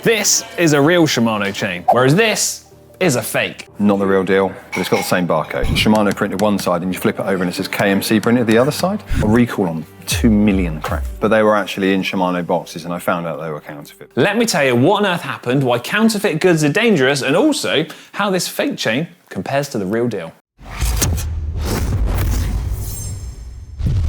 This is a real Shimano chain, whereas this is a fake. Not the real deal, but it's got the same barcode. Shimano printed one side and you flip it over and it says KMC printed the other side. A recall on 2 million crap. But they were actually in Shimano boxes and I found out they were counterfeit. Let me tell you what on earth happened, why counterfeit goods are dangerous, and also how this fake chain compares to the real deal.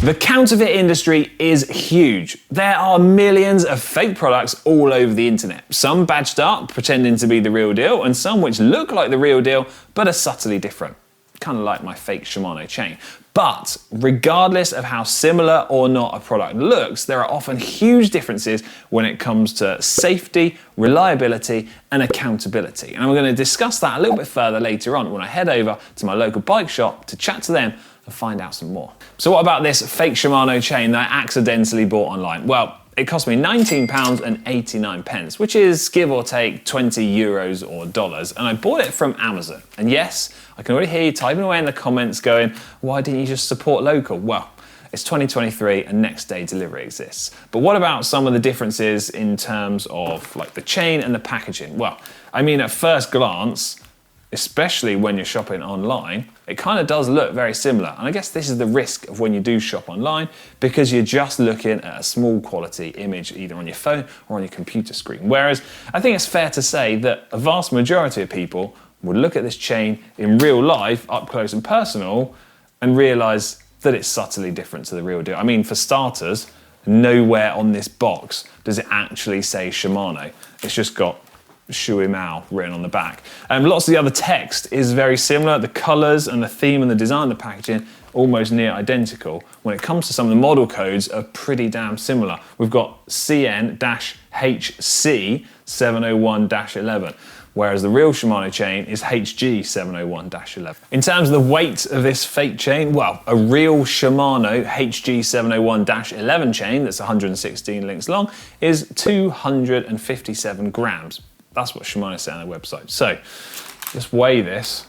The counterfeit industry is huge. There are millions of fake products all over the internet. Some badged up, pretending to be the real deal, and some which look like the real deal, but are subtly different. Kind of like my fake Shimano chain. But regardless of how similar or not a product looks, there are often huge differences when it comes to safety, reliability, and accountability. And we're going to discuss that a little bit further later on when I head over to my local bike shop to chat to them and find out some more. So what about this fake Shimano chain that I accidentally bought online? Well, it cost me £19.89, which is give or take 20 euros or dollars, and I bought it from Amazon. And yes, I can already hear you typing away in the comments going, why didn't you just support local? Well, it's 2023 and next day delivery exists. But what about some of the differences in terms of like the chain and the packaging? Well, I mean, at first glance, especially when you're shopping online, it kind of does look very similar. And I guess this is the risk of when you do shop online, because you're just looking at a small quality image either on your phone or on your computer screen. Whereas I think it's fair to say that a vast majority of people would look at this chain in real life, up close and personal, and realize that it's subtly different to the real deal. I mean, for starters, nowhere on this box does it actually say Shimano. It's just got Shui Mao written on the back. Lots of the other text is very similar. The colours and the theme and the design of the packaging almost near identical. When it comes to some of the model codes are pretty damn similar. We've got CN-HC 701-11, whereas the real Shimano chain is HG 701-11. In terms of the weight of this fake chain, well, a real Shimano HG 701-11 chain that's 116 links long is 257 grams. That's what Shimano say on their website. So let's weigh this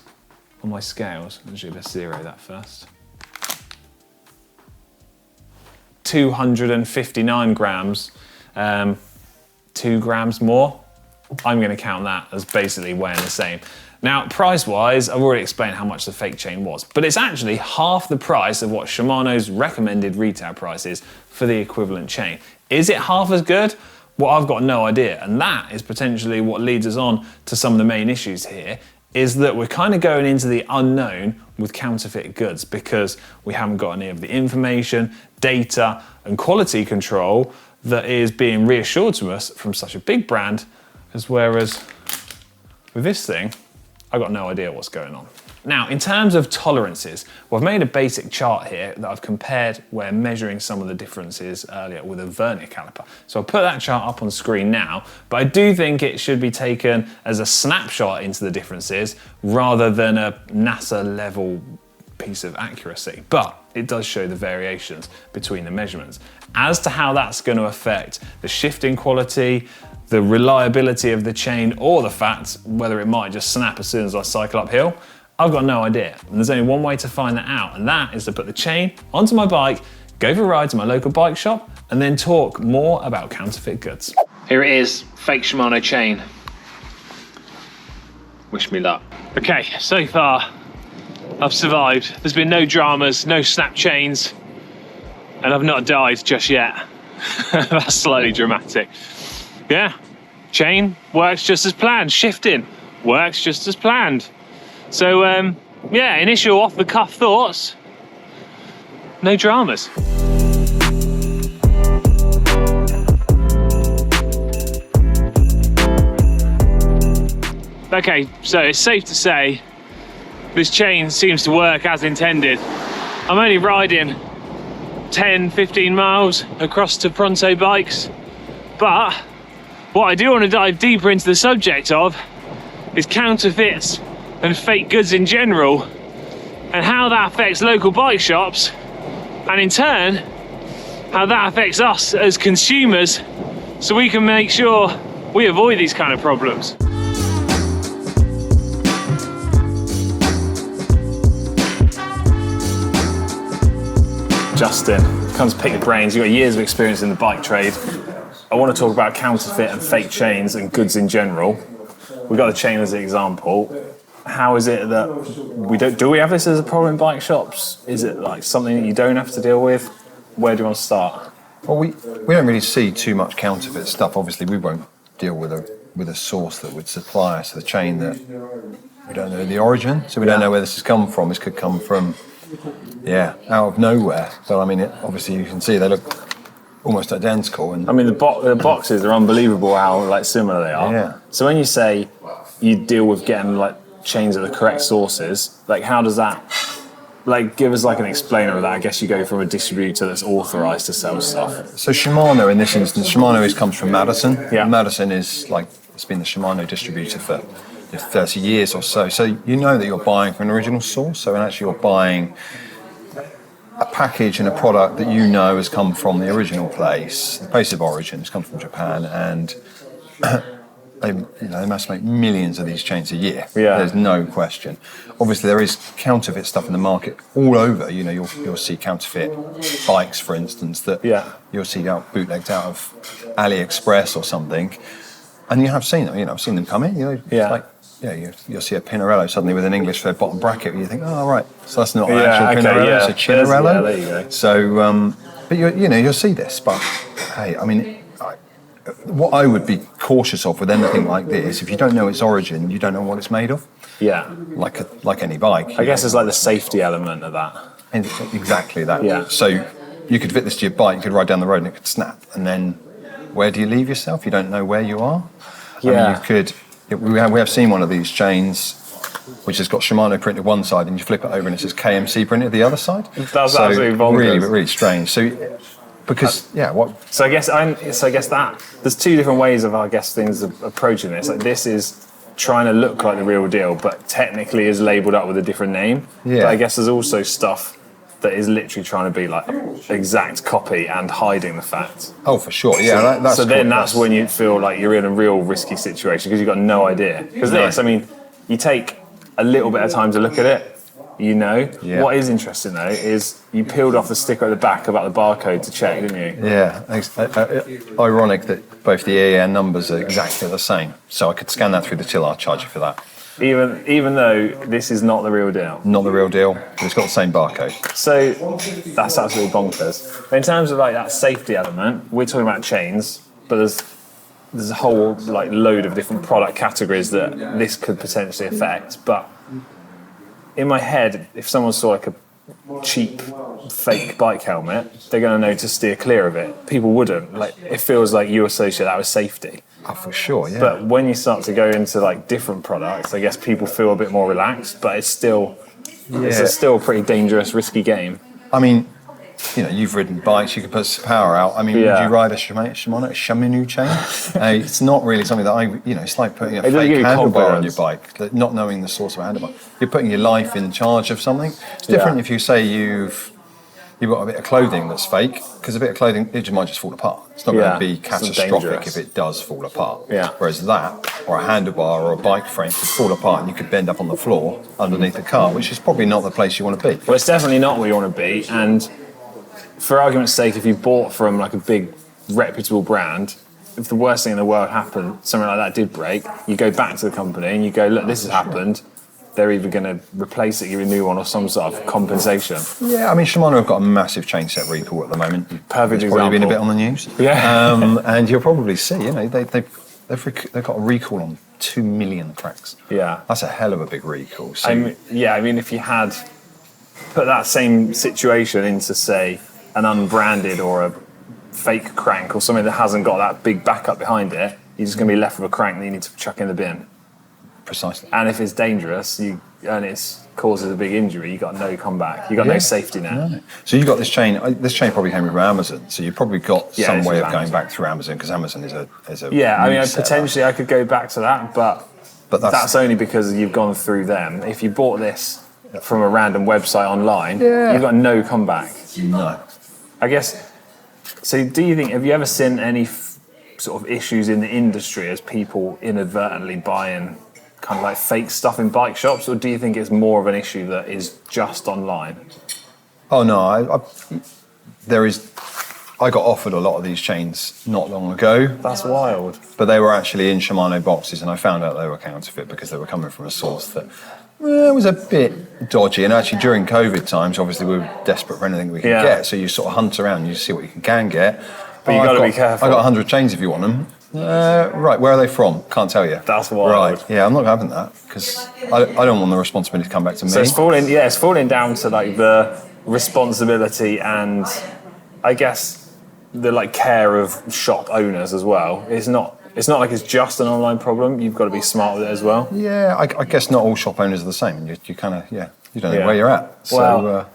on my scales. Actually, let's zero that first. 259 grams, 2 grams more. I'm going to count that as basically weighing the same. Now, price-wise, I've already explained how much the fake chain was, but it's actually half the price of what Shimano's recommended retail price is for the equivalent chain. Is it half as good? Well, I've got no idea, and that is potentially what leads us on to some of the main issues here, is that we're kind of going into the unknown with counterfeit goods because we haven't got any of the information, data, and quality control that is being reassured to us from such a big brand, whereas with this thing, I've got no idea what's going on. Now, in terms of tolerances, well, I've made a basic chart here that I've compared where measuring some of the differences earlier with a vernier caliper. So I'll put that chart up on screen now, but I do think it should be taken as a snapshot into the differences rather than a NASA level piece of accuracy. But it does show the variations between the measurements. As to how that's going to affect the shifting quality, the reliability of the chain, or the fact whether it might just snap as soon as I cycle uphill, I've got no idea. And there's only one way to find that out, and that is to put the chain onto my bike, go for a ride to my local bike shop, and then talk more about counterfeit goods. Here it is, fake Shimano chain. Wish me luck. Okay, so far I've survived. There's been no dramas, no snap chains, and I've not died just yet. That's slightly dramatic. Yeah, chain works just as planned. Shifting works just as planned. So, yeah, initial off-the-cuff thoughts, no dramas. Okay, so it's safe to say this chain seems to work as intended. I'm only riding 10, 15 miles across to Pronto bikes, but what I do want to dive deeper into the subject of is counterfeits and fake goods in general, and how that affects local bike shops, and in turn how that affects us as consumers, so we can make sure we avoid these kind of problems. Justin, come to pick your brains. You've got years of experience in the bike trade. I want to talk about counterfeit and fake chains and goods in general. We've got the chain as an example. How is it that do we have this as a problem in bike shops? Is it like something that you don't have to deal with? Where do you want to start? Well, we don't really see too much counterfeit stuff. Obviously, we won't deal with a source that would supply us the chain that we don't know the origin, so we don't know where this has come from. This could come from, out of nowhere. So I mean, obviously you can see they look almost identical. And I mean, the boxes are unbelievable how like similar they are. Yeah. So when you say you deal with getting like chains at the correct sources, like how does that? Like, give us like an explainer of that. I guess you go from a distributor that's authorised to sell stuff. So Shimano, in this instance, comes from Madison. Yeah. Madison is like, it's been the Shimano distributor for 30 years or so. So you know that you're buying from an original source. So actually you're buying a package and a product that you know has come from the original place, the place of origin. It's come from Japan, and they must make millions of these chains a year. Yeah. There's no question. Obviously, there is counterfeit stuff in the market all over. You know, you'll see counterfeit bikes, for instance, that you'll see bootlegged out of AliExpress or something, and you have seen them. You know, I've seen them come in. You know, you'll see a Pinarello suddenly with an English thread bottom bracket, and you think, oh right, so that's not an actual Pinarello, it's a Chinarello. Yeah, there you go. So, but you'll see this. But hey, I mean, what I would be cautious of with anything like this, if you don't know its origin, you don't know what it's made of. Yeah. Like any bike. I guess it's like the safety element of that. And exactly that. Yeah. So you could fit this to your bike, you could ride down the road and it could snap. And then where do you leave yourself? You don't know where you are. Yeah. I mean, you could. We have seen one of these chains which has got Shimano printed one side, and you flip it over and it says KMC printed the other side. That's absolutely bonkers. Really strange. So. Because what? So I guess that there's two different ways of things of approaching this. Like this is trying to look like the real deal, but technically is labelled up with a different name. Yeah. But I guess there's also stuff that is literally trying to be like exact copy and hiding the fact. Oh, for sure. Yeah. That's so then that's when you feel like you're in a real risky situation because you've got no idea. Because this, I mean, you take a little bit of time to look at it. You know. Yeah. What is interesting though is you peeled off the sticker at the back about the barcode to check, didn't you? Yeah. Ironic that both the EAN numbers are exactly the same. So I could scan that through the till. I'll charge you for that. Even though this is not the real deal. Not the real deal, but it's got the same barcode. So that's absolutely bonkers. In terms of like that safety element, we're talking about chains, but there's a whole like load of different product categories that this could potentially affect, but in my head, if someone saw like a cheap fake bike helmet, they're going to know to steer clear of it. People wouldn't. Like it feels like you associate that with safety. Oh, for sure, yeah. But when you start to go into like different products, I guess people feel a bit more relaxed. But it's still a pretty dangerous, risky game. I mean, you know, you've ridden bikes, you can put power out. I mean, would you ride a Shimano chain? It's not really something that it's like putting a fake handlebar on your bike, not knowing the source of a handlebar. You're putting your life in charge of something. It's different if you say you've got a bit of clothing that's fake, because a bit of clothing, it might just fall apart. It's not going to be catastrophic if it does fall apart. Yeah. Whereas that, or a handlebar or a bike frame could fall apart and you could bend up on the floor underneath the car, which is probably not the place you want to be. Well, it's definitely not where you want to be, and for argument's sake, if you bought from like a big reputable brand, if the worst thing in the world happened, something like that did break, you go back to the company and you go, look, this has happened. They're either going to replace it, give you a new one, or some sort of compensation. Yeah, I mean, Shimano have got a massive chain set recall at the moment. Perfect example. Probably been a bit on the news. Yeah. And you'll probably see, they've got a recall on 2 million cracks. Yeah. That's a hell of a big recall. So I mean, if you had put that same situation into, say, an unbranded or a fake crank or something that hasn't got that big backup behind it, you're just going to be left with a crank that you need to chuck in the bin. Precisely. And if it's dangerous and it causes a big injury, you've got no comeback. You've got no safety net. No. So you've got this chain. This chain probably came from Amazon. So you've probably got some way of going back through Amazon, because Amazon is a yeah, I mean, potentially I could go back to that, but that's only because you've gone through them. If you bought this from a random website online, you've got no comeback. No. I guess, so do you think, have you ever seen any sort of issues in the industry as people inadvertently buying kind of like fake stuff in bike shops, or do you think it's more of an issue that is just online? Oh no, there is I got offered a lot of these chains not long ago. That's wild. But they were actually in Shimano boxes, and I found out they were counterfeit because they were coming from a source that was a bit dodgy. And actually, during COVID times, obviously we were desperate for anything we could get. So you sort of hunt around, and you see what you can get. But you got to be careful. I got 100 chains if you want them. Right, where are they from? Can't tell you. That's wild. Right, yeah, I'm not having that because I don't want the responsibility to come back to me. So it's falling down to like the responsibility and I guess the like care of shop owners as well. It's not like it's just an online problem. You've got to be smart with it as well. Yeah, I guess not all shop owners are the same. You kind of you don't know where you're at. Well,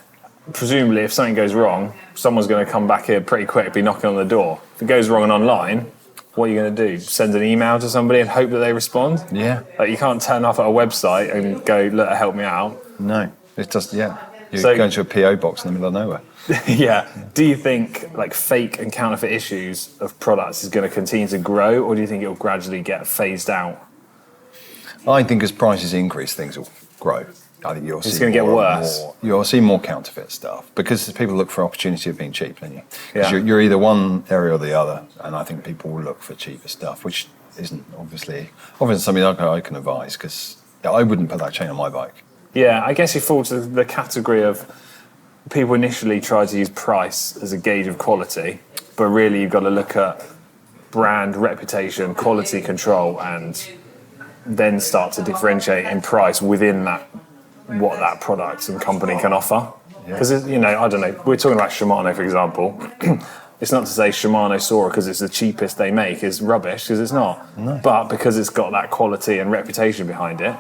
presumably, if something goes wrong, someone's going to come back here pretty quick, be knocking on the door. If it goes wrong and online, what are you going to do? Send an email to somebody and hope that they respond? Yeah. Like you can't turn up at a website and go, look, help me out. No, it does. Yeah, you're going to a PO box in the middle of nowhere. Yeah. Do you think like fake and counterfeit issues of products is going to continue to grow, or do you think it will gradually get phased out? I think as prices increase, things will grow. I think you'll see it's going to get worse. You'll see more counterfeit stuff because people look for opportunity of being cheap, don't you? Because Yeah. you're either one area or the other, and I think people will look for cheaper stuff, which isn't obviously something I can advise because I wouldn't put that chain on my bike. Yeah, I guess you fall to the category of people initially try to use price as a gauge of quality, but really you've got to look at brand reputation, quality control, and then start to differentiate in price within that, what that product and company can offer. Because, I don't know, we're talking about Shimano, for example. It's not to say Shimano Sora, because it's the cheapest they make, is rubbish, because it's not. No. But because it's got that quality and reputation behind it,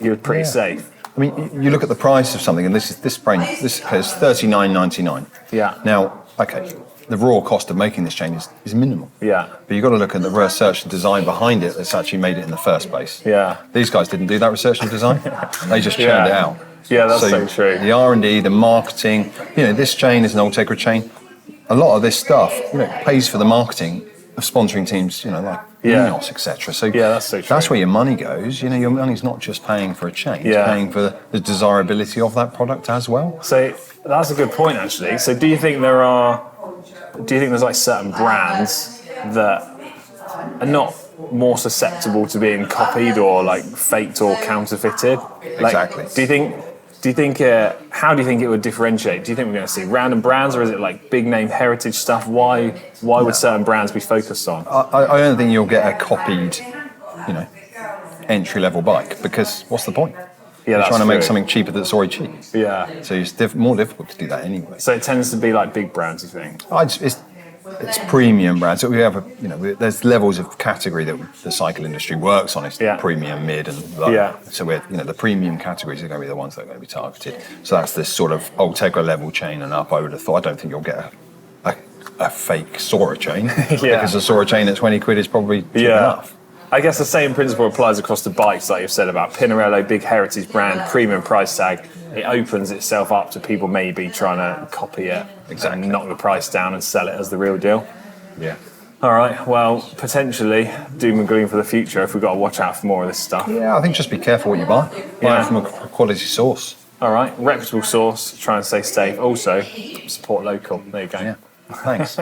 you're pretty safe. I mean, you look at the price of something, and this is $39.99. Yeah. Now, okay, the raw cost of making this chain is minimal. Yeah. But you've got to look at the research and design behind it that's actually made it in the first place. Yeah. These guys didn't do that research and design. They just churned it out. Yeah, that's so true. The R&D, the marketing, this chain is an Ultegra chain. A lot of this stuff, pays for the marketing of sponsoring teams, like Ineos, etc. So that's so true. That's where your money goes. Your money's not just paying for a chain; it's paying for the desirability of that product as well. So that's a good point, actually. So do you think there's like certain brands that are not more susceptible to being copied or like faked or counterfeited? Exactly. How do you think it would differentiate? Do you think we're going to see random brands, or is it like big name heritage stuff? Why would certain brands be focused on? I don't think you'll get a copied, entry level bike, because what's the point? Yeah, You're trying to make something cheaper that's already cheap. Yeah. So it's more difficult to do that anyway. So it tends to be like big brands, you think? It's premium brands. So we have there's levels of category that the cycle industry works on. It's premium, mid, and low. Yeah. So the premium categories are going to be the ones that are going to be targeted. So that's this sort of Ultegra level chain and up. I would have thought. I don't think you'll get a fake Sora chain because a Sora chain at 20 quid is probably cheap enough. I guess the same principle applies across the bikes, like you've said about Pinarello, big heritage brand, premium price tag. It opens itself up to people maybe trying to copy it and knock the price down and sell it as the real deal. Yeah. All right, well, potentially doom and gloom for the future if we've got to watch out for more of this stuff. Yeah, I think just be careful what you buy. Buy it from a quality source. All right, reputable source, try and stay safe. Also, support local. There you go. Yeah, thanks.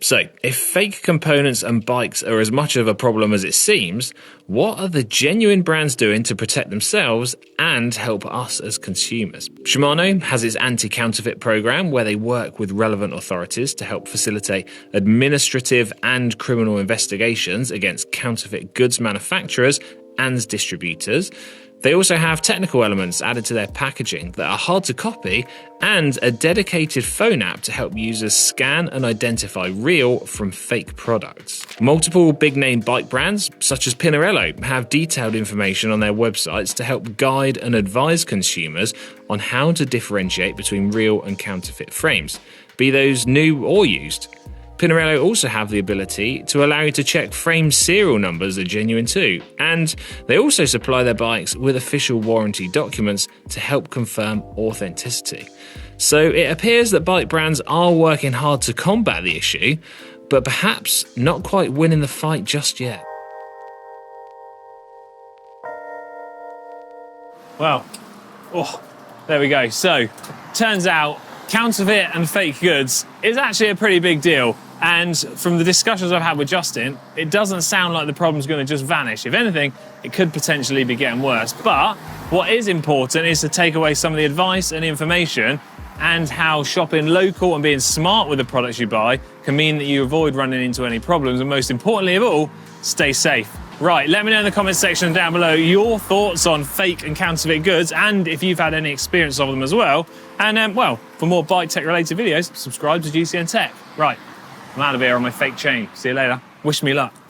So, if fake components and bikes are as much of a problem as it seems, what are the genuine brands doing to protect themselves and help us as consumers? Shimano has its anti-counterfeit program where they work with relevant authorities to help facilitate administrative and criminal investigations against counterfeit goods manufacturers and distributors. They also have technical elements added to their packaging that are hard to copy and a dedicated phone app to help users scan and identify real from fake products. Multiple big-name bike brands, such as Pinarello, have detailed information on their websites to help guide and advise consumers on how to differentiate between real and counterfeit frames, be those new or used. Pinarello also have the ability to allow you to check frame serial numbers are genuine too, and they also supply their bikes with official warranty documents to help confirm authenticity. So it appears that bike brands are working hard to combat the issue, but perhaps not quite winning the fight just yet. Well, there we go. So, turns out counterfeit and fake goods is actually a pretty big deal. And from the discussions I've had with Justin, it doesn't sound like the problem's going to just vanish. If anything, it could potentially be getting worse. But what is important is to take away some of the advice and information and how shopping local and being smart with the products you buy can mean that you avoid running into any problems. And most importantly of all, stay safe. Right, let me know in the comments section down below your thoughts on fake and counterfeit goods, and if you've had any experience of them as well. And well, for more bike tech related videos, subscribe to GCN Tech. Right, I'm out of here on my fake chain. See you later. Wish me luck.